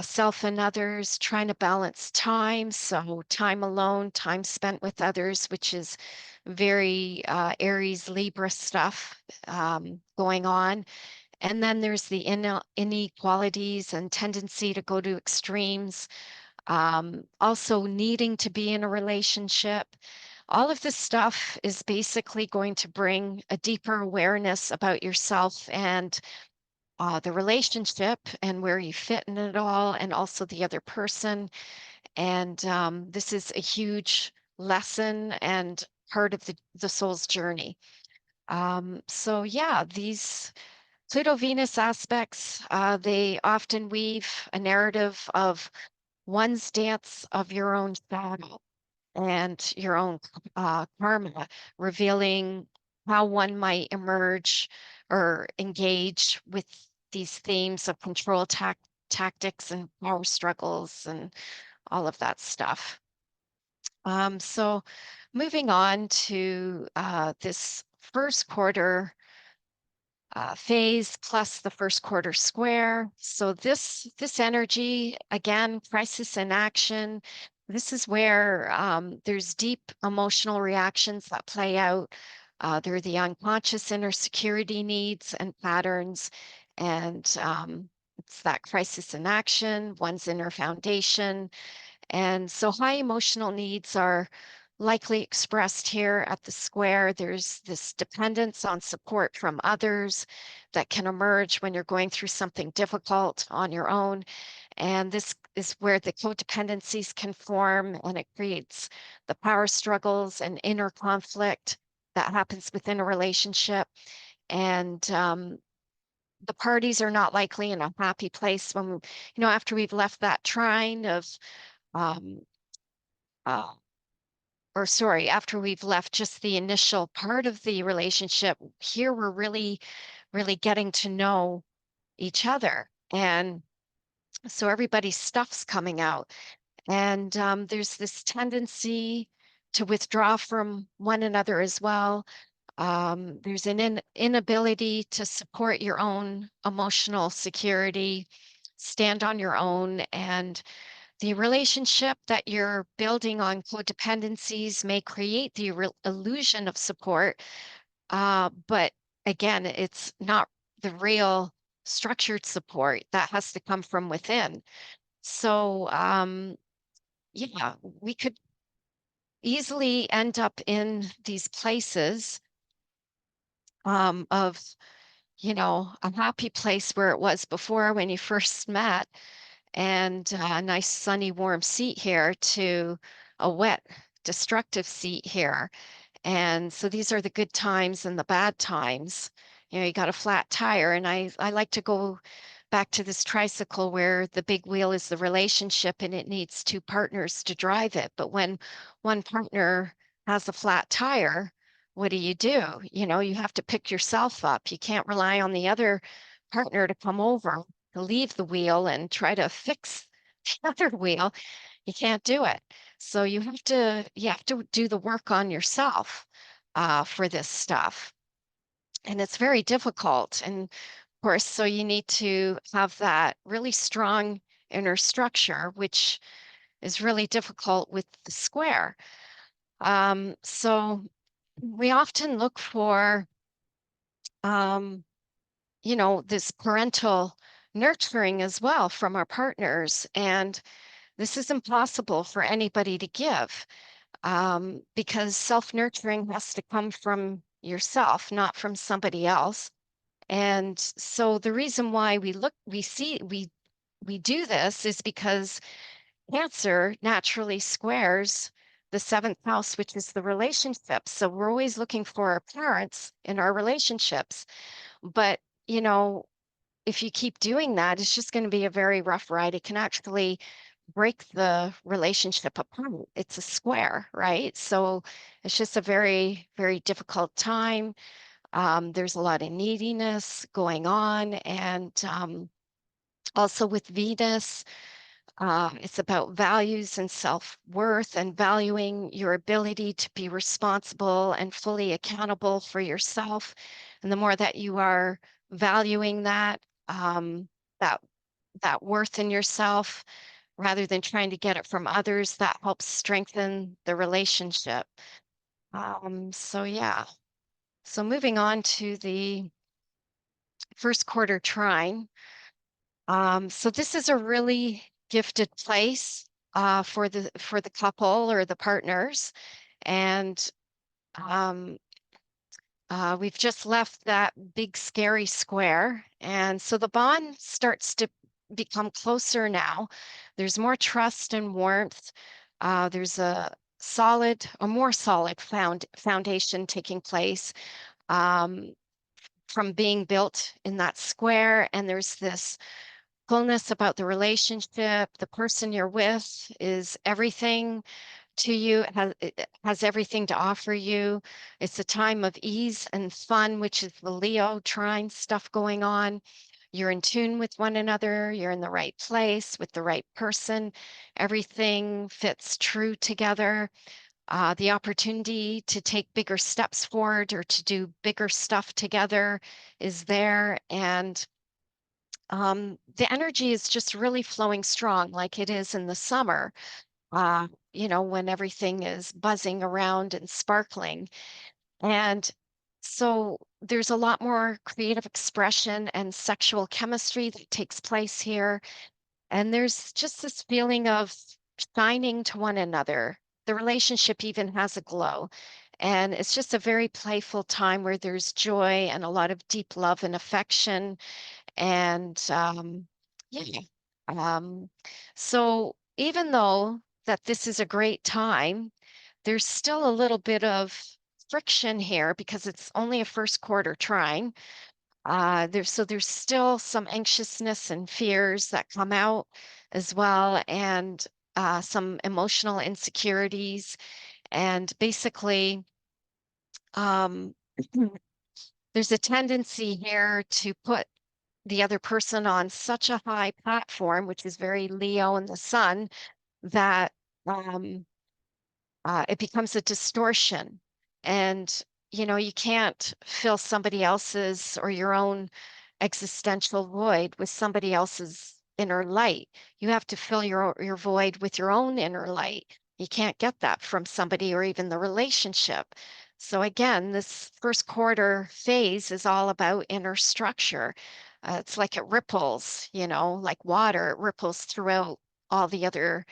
self and others, trying to balance time. So, time alone, time spent with others, which is very Aries Libra stuff going on. And then there's the inequalities and tendency to go to extremes, also needing to be in a relationship. All of this stuff is basically going to bring a deeper awareness about yourself and the relationship and where you fit in it all, and also the other person. And this is a huge lesson and part of the soul's journey. So, yeah, these Pluto Venus aspects, they often weave a narrative of one's dance of your own shadow and your own karma, revealing how one might emerge or engage with these themes of control tactics and power struggles and all of that stuff. So moving on to this first quarter phase plus the first quarter square. So this energy, again, crisis in action. This is where there's deep emotional reactions that play out. They're the unconscious inner security needs and patterns, and it's that crisis in action, one's inner foundation. And so high emotional needs are likely expressed here at the square. There's this dependence on support from others that can emerge when you're going through something difficult on your own. And this is where the codependencies can form, and it creates the power struggles and inner conflict that happens within a relationship. And the parties are not likely in a happy place when, after we've left that trine of um, uh, or sorry, after we've left just the initial part of the relationship, here we're really, really getting to know each other. And so everybody's stuff's coming out. And there's this tendency to withdraw from one another as well. There's an inability to support your own emotional security, stand on your own, and the relationship that you're building on codependencies may create the illusion of support, but again, it's not the real structured support that has to come from within. So, yeah, we could easily end up in these places of, a happy place where it was before when you first met, and a nice sunny warm seat here to a wet destructive seat here. And so these are the good times and the bad times. You got a flat tire, and I like to go back to this tricycle where the big wheel is the relationship and it needs two partners to drive it. But when one partner has a flat tire, what do? You have to pick yourself up. You can't rely on the other partner to come over to leave the wheel and try to fix the other wheel. You can't do it. So you have to do the work on yourself for this stuff. And it's very difficult. And of course, so you need to have that really strong inner structure, which is really difficult with the square. So we often look for, um, this parental nurturing as well from our partners. And this is impossible for anybody to give, because self-nurturing has to come from yourself, not from somebody else. And so the reason why we do this is because Cancer naturally squares the seventh house, which is the relationship. So we're always looking for our parents in our relationships. But, you know, if you keep doing that, it's just going to be a very rough ride. It can actually break the relationship apart. It's a square, right? So it's just a very, very difficult time. There's a lot of neediness going on. And also with Venus, It's about values and self-worth and valuing your ability to be responsible and fully accountable for yourself. And the more that you are valuing that that worth in yourself rather than trying to get it from others, that helps strengthen the relationship. So yeah. So moving on to the first quarter trine. So this is a really gifted place for the couple or the partners, and um, we've just left that big scary square, and so the bond starts to become closer now. There's more trust and warmth. There's a more solid foundation taking place. Um, from being built in that square, and there's this fullness about the relationship. The person you're with is everything to you, it has everything to offer you. It's a time of ease and fun, which is the Leo trine stuff going on. You're in tune with one another, you're in the right place with the right person. Everything fits true together. The opportunity to take bigger steps forward or to do bigger stuff together is there. And the energy is just really flowing strong, like it is in the summer, when everything is buzzing around and sparkling. And so there's a lot more creative expression and sexual chemistry that takes place here. And there's just this feeling of shining to one another. The relationship even has a glow. And it's just a very playful time where there's joy and a lot of deep love and affection. And yeah. Um, so even though that this is a great time, there's still a little bit of friction here because it's only a first quarter trine. There's still some anxiousness and fears that come out as well, and some emotional insecurities. And basically, um, there's a tendency here to put the other person on such a high platform, which is very Leo in the sun, that um, it becomes a distortion. And, you can't fill somebody else's or your own existential void with somebody else's inner light. You have to fill your void with your own inner light. You can't get that from somebody or even the relationship. So again, this first quarter phase is all about inner structure. It's like it ripples, like water, it ripples throughout all the other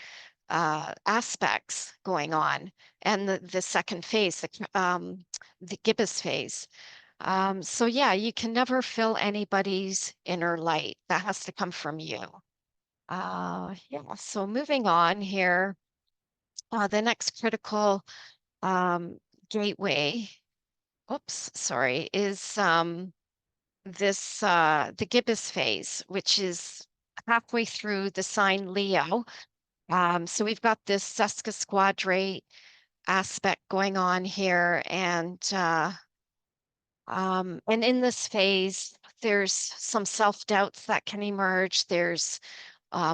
aspects going on. And the second phase, the gibbous phase. So yeah, you can never fill anybody's inner light. That has to come from you. Yeah, so moving on here, the next critical um, gateway, oops, sorry, is the gibbous phase, which is halfway through the sign Leo. So we've got this sesquisquadrate aspect going on here, and in this phase, there's some self-doubts that can emerge. There's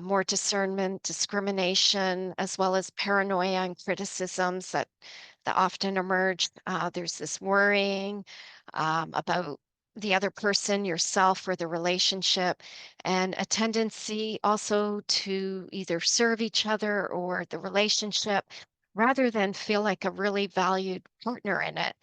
more discernment, discrimination, as well as paranoia and criticisms that often emerge. There's this worrying about the other person, yourself, or the relationship, and a tendency also to either serve each other or the relationship rather than feel like a really valued partner in it.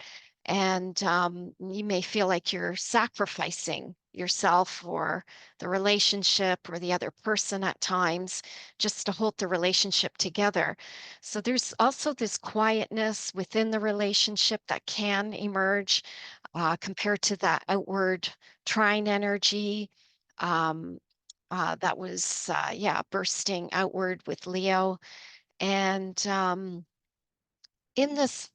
And you may feel like you're sacrificing yourself or the relationship or the other person at times just to hold the relationship together. So there's also this quietness within the relationship that can emerge compared to that outward trine energy that was, yeah, bursting outward with Leo. And in this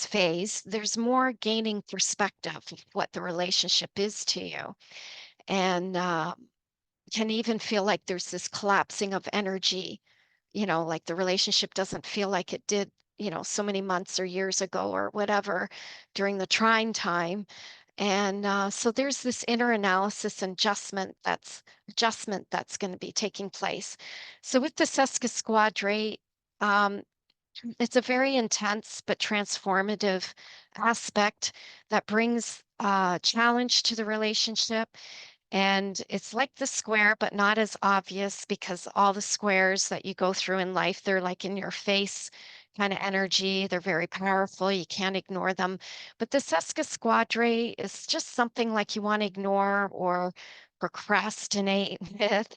phase, there's more gaining perspective of what the relationship is to you. And can even feel like there's this collapsing of energy, like the relationship doesn't feel like it did, so many months or years ago or whatever during the trine time. And so there's this inner analysis and adjustment that's going to be taking place. So with the sesquisquadrate, um, it's a very intense but transformative aspect that brings challenge to the relationship. And it's like the square, but not as obvious because all the squares that you go through in life, they're like in your face kind of energy. They're very powerful. You can't ignore them. But the sesquisquadrate is just something like you want to ignore or procrastinate with.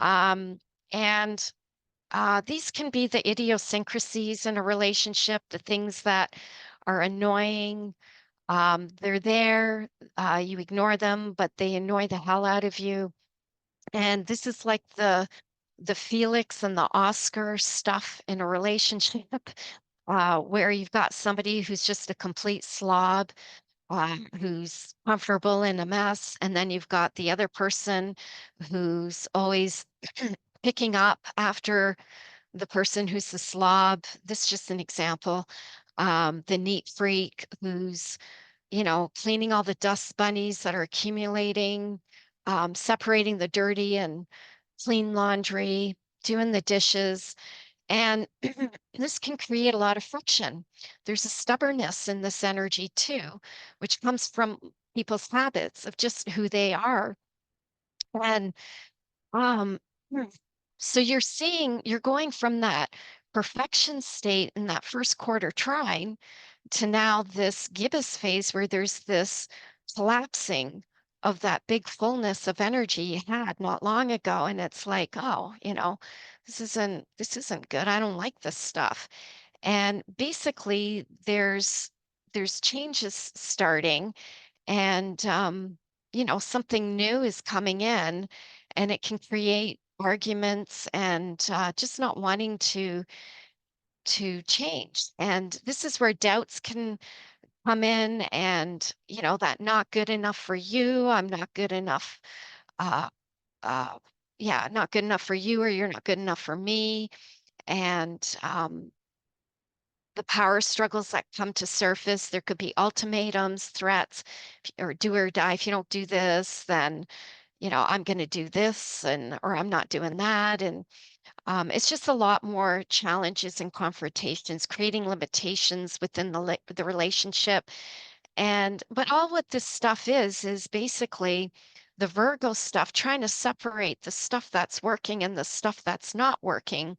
Um, and these can be the idiosyncrasies in a relationship, the things that are annoying. They're there, you ignore them, but they annoy the hell out of you. And this is like the Felix and the Oscar stuff in a relationship, where you've got somebody who's just a complete slob, who's comfortable in a mess, and then you've got the other person who's always picking up after the person who's the slob. This is just an example. The neat freak who's, cleaning all the dust bunnies that are accumulating, separating the dirty and clean laundry, doing the dishes. And this can create a lot of friction. There's a stubbornness in this energy too, which comes from people's habits of just who they are. And um, hmm, so you're going from that perfection state in that first quarter trine to now this gibbous phase where there's this collapsing of that big fullness of energy you had not long ago. And it's like, oh, this isn't good. I don't like this stuff. And basically there's changes starting, and something new is coming in, and it can create arguments and just not wanting to change. And this is where doubts can come in, and that not good enough for you, I'm not good enough, uh uh yeah, not good enough for you, or you're not good enough for me. And the power struggles that come to surface, there could be ultimatums, threats, or do or die. If you don't do this, then I'm going to do this, and or I'm not doing that. And it's just a lot more challenges and confrontations, creating limitations within the relationship. And but all what this stuff is basically the Virgo stuff, trying to separate the stuff that's working and the stuff that's not working.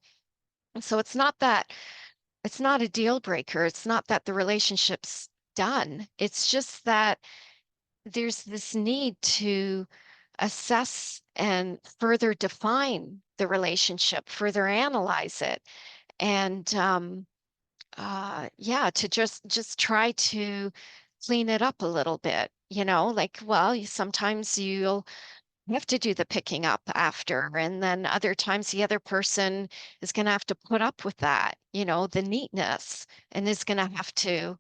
And so it's not a deal breaker. It's not that the relationship's done. It's just that there's this need to assess and further define the relationship, further analyze it, and yeah, to just try to clean it up a little bit. Like, well, sometimes you'll have to do the picking up after, and then other times the other person is going to have to put up with that, the neatness, and is going to have to,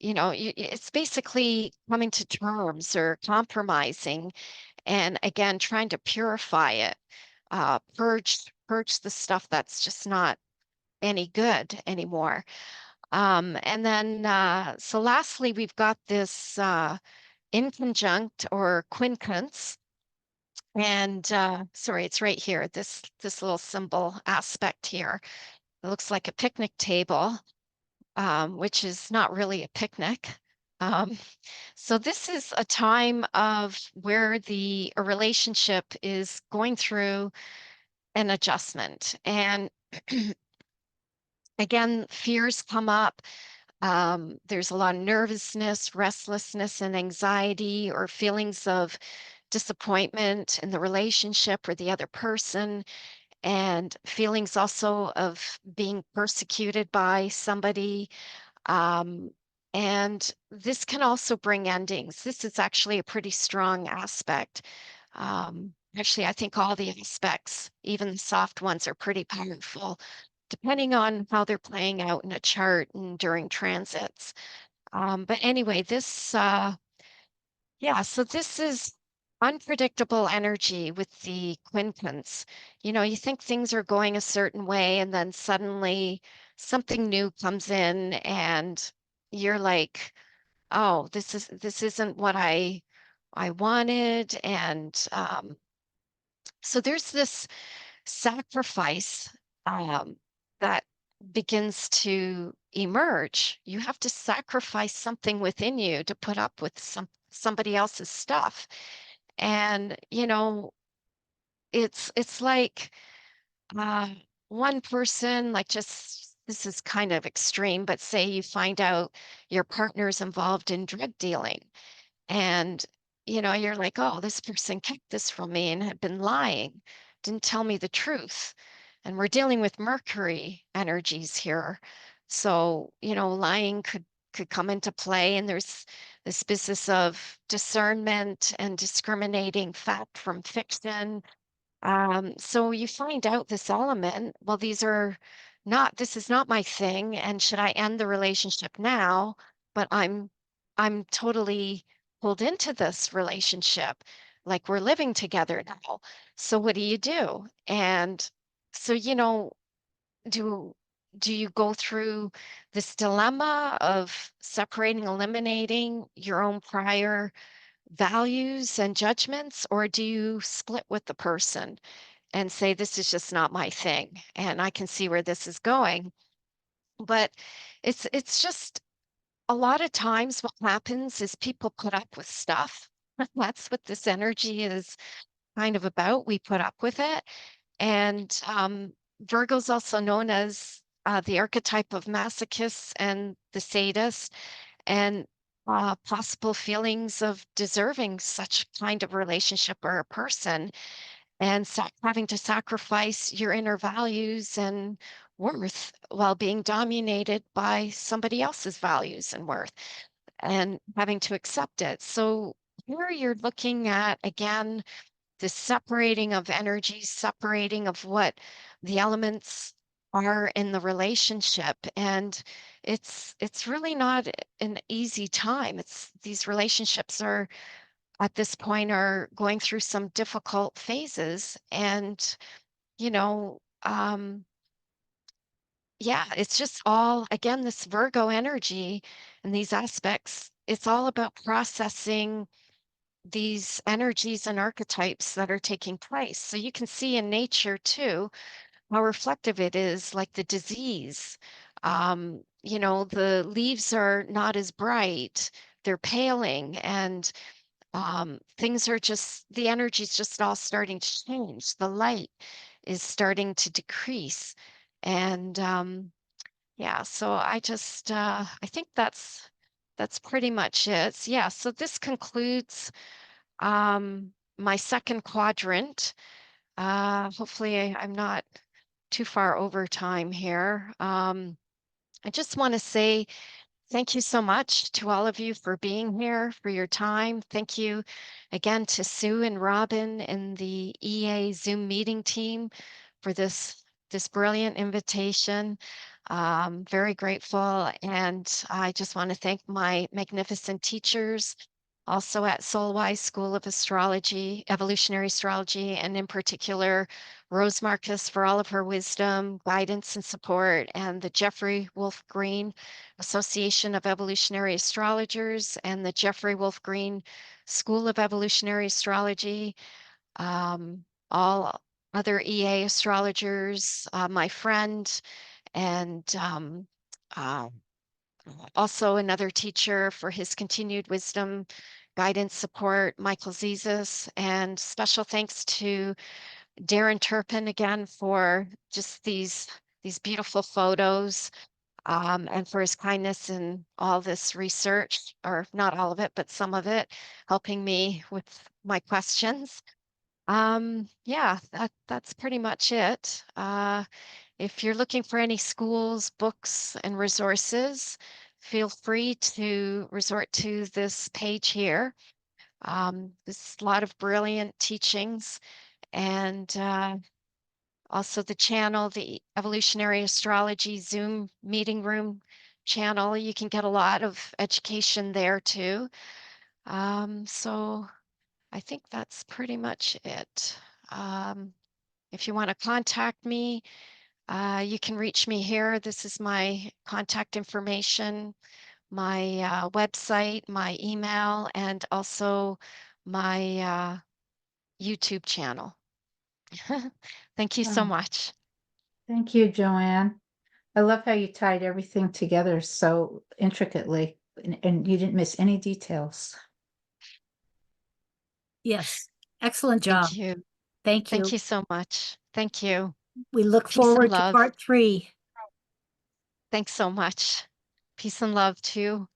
it's basically coming to terms or compromising, and again trying to purify it, purge the stuff that's just not any good anymore. And then so lastly, we've got this inconjunct or quincunx. And sorry, it's right here, this little symbol aspect here. It looks like a picnic table, which is not really a picnic. Um, so this is a time of where a relationship is going through an adjustment. And again, fears come up. There's a lot of nervousness, restlessness, and anxiety, or feelings of disappointment in the relationship or the other person, and feelings also of being persecuted by somebody. Um, and this can also bring endings. This is actually a pretty strong aspect. Actually, I think all the aspects, even the soft ones, are pretty powerful, depending on how they're playing out in a chart and during transits. But anyway, so this is unpredictable energy with the quincunx. You think things are going a certain way, and then suddenly something new comes in, and you're like, oh, this isn't what I wanted. And so there's this sacrifice that begins to emerge. You have to sacrifice something within you to put up with somebody else's stuff. And it's like uh, one person, like, just this is kind of extreme, but say you find out your partner's involved in drug dealing, and you're like, oh, this person kept this from me and had been lying, didn't tell me the truth. And we're dealing with Mercury energies here. So lying could come into play, and there's this business of discernment and discriminating fact from fiction. So you find out this element, well, this is not my thing, and should I end the relationship now? But I'm totally pulled into this relationship, like we're living together now. So what do you do? And so, do do you go through this dilemma of separating, eliminating your own prior values and judgments, or do you split with the person and say, this is just not my thing and I can see where this is going? But it's just a lot of times what happens is people put up with stuff. That's what this energy is kind of about. We put up with it. And Virgo's also known as the archetype of masochists and the sadist, and possible feelings of deserving such kind of relationship or a person, and having to sacrifice your inner values and worth while being dominated by somebody else's values and worth, and having to accept it. So here you're looking at, again, the separating of energies, separating of what the elements are in the relationship. And it's really not an easy time. It's these relationships are at this point are going through some difficult phases. And, you know, um, yeah, it's just all, again, this Virgo energy and these aspects, it's all about processing these energies and archetypes that are taking place. So you can see in nature too how reflective it is, like the disease. The leaves are not as bright, they're paling, and things are just, the energy's just all starting to change. The light is starting to decrease. And yeah, so I think that's pretty much it. Yeah, so this concludes my second quadrant. Hopefully I'm not too far over time here. I just want to say thank you so much to all of you for being here, for your time. Thank you again to Sue and Robin and the EA Zoom meeting team for this brilliant invitation. Very grateful. And I just want to thank my magnificent teachers, also at Soulwise School of Astrology, Evolutionary Astrology, and in particular, Rose Marcus for all of her wisdom, guidance, and support, and the Jeffrey Wolf Green Association of Evolutionary Astrologers and the Jeffrey Wolf Green School of Evolutionary Astrology, all other EA astrologers, my friend, and uh, also another teacher for his continued wisdom, guidance, support, Michael Zezas, and special thanks to Darren Turpin again for just these beautiful photos, and for his kindness in all this research, or not all of it, but some of it, helping me with my questions. Yeah, that's pretty much it. If you're looking for any schools, books, and resources, feel free to resort to this page here. There's a lot of brilliant teachings, and also the channel, the Evolutionary Astrology Zoom meeting room channel. You can get a lot of education there too. So I think that's pretty much it. If you want to contact me, you can reach me here. This is my contact information. my website, my email, and also my YouTube channel. Thank you so Oh, much. thank you, Joanne. I love how you tied everything together so intricately, and you didn't miss any details. Yes. Excellent job. Thank you. Thank Thank you. you so much. Thank you. We look Peace and forward to love. part 3. Thanks so much. Peace and love too.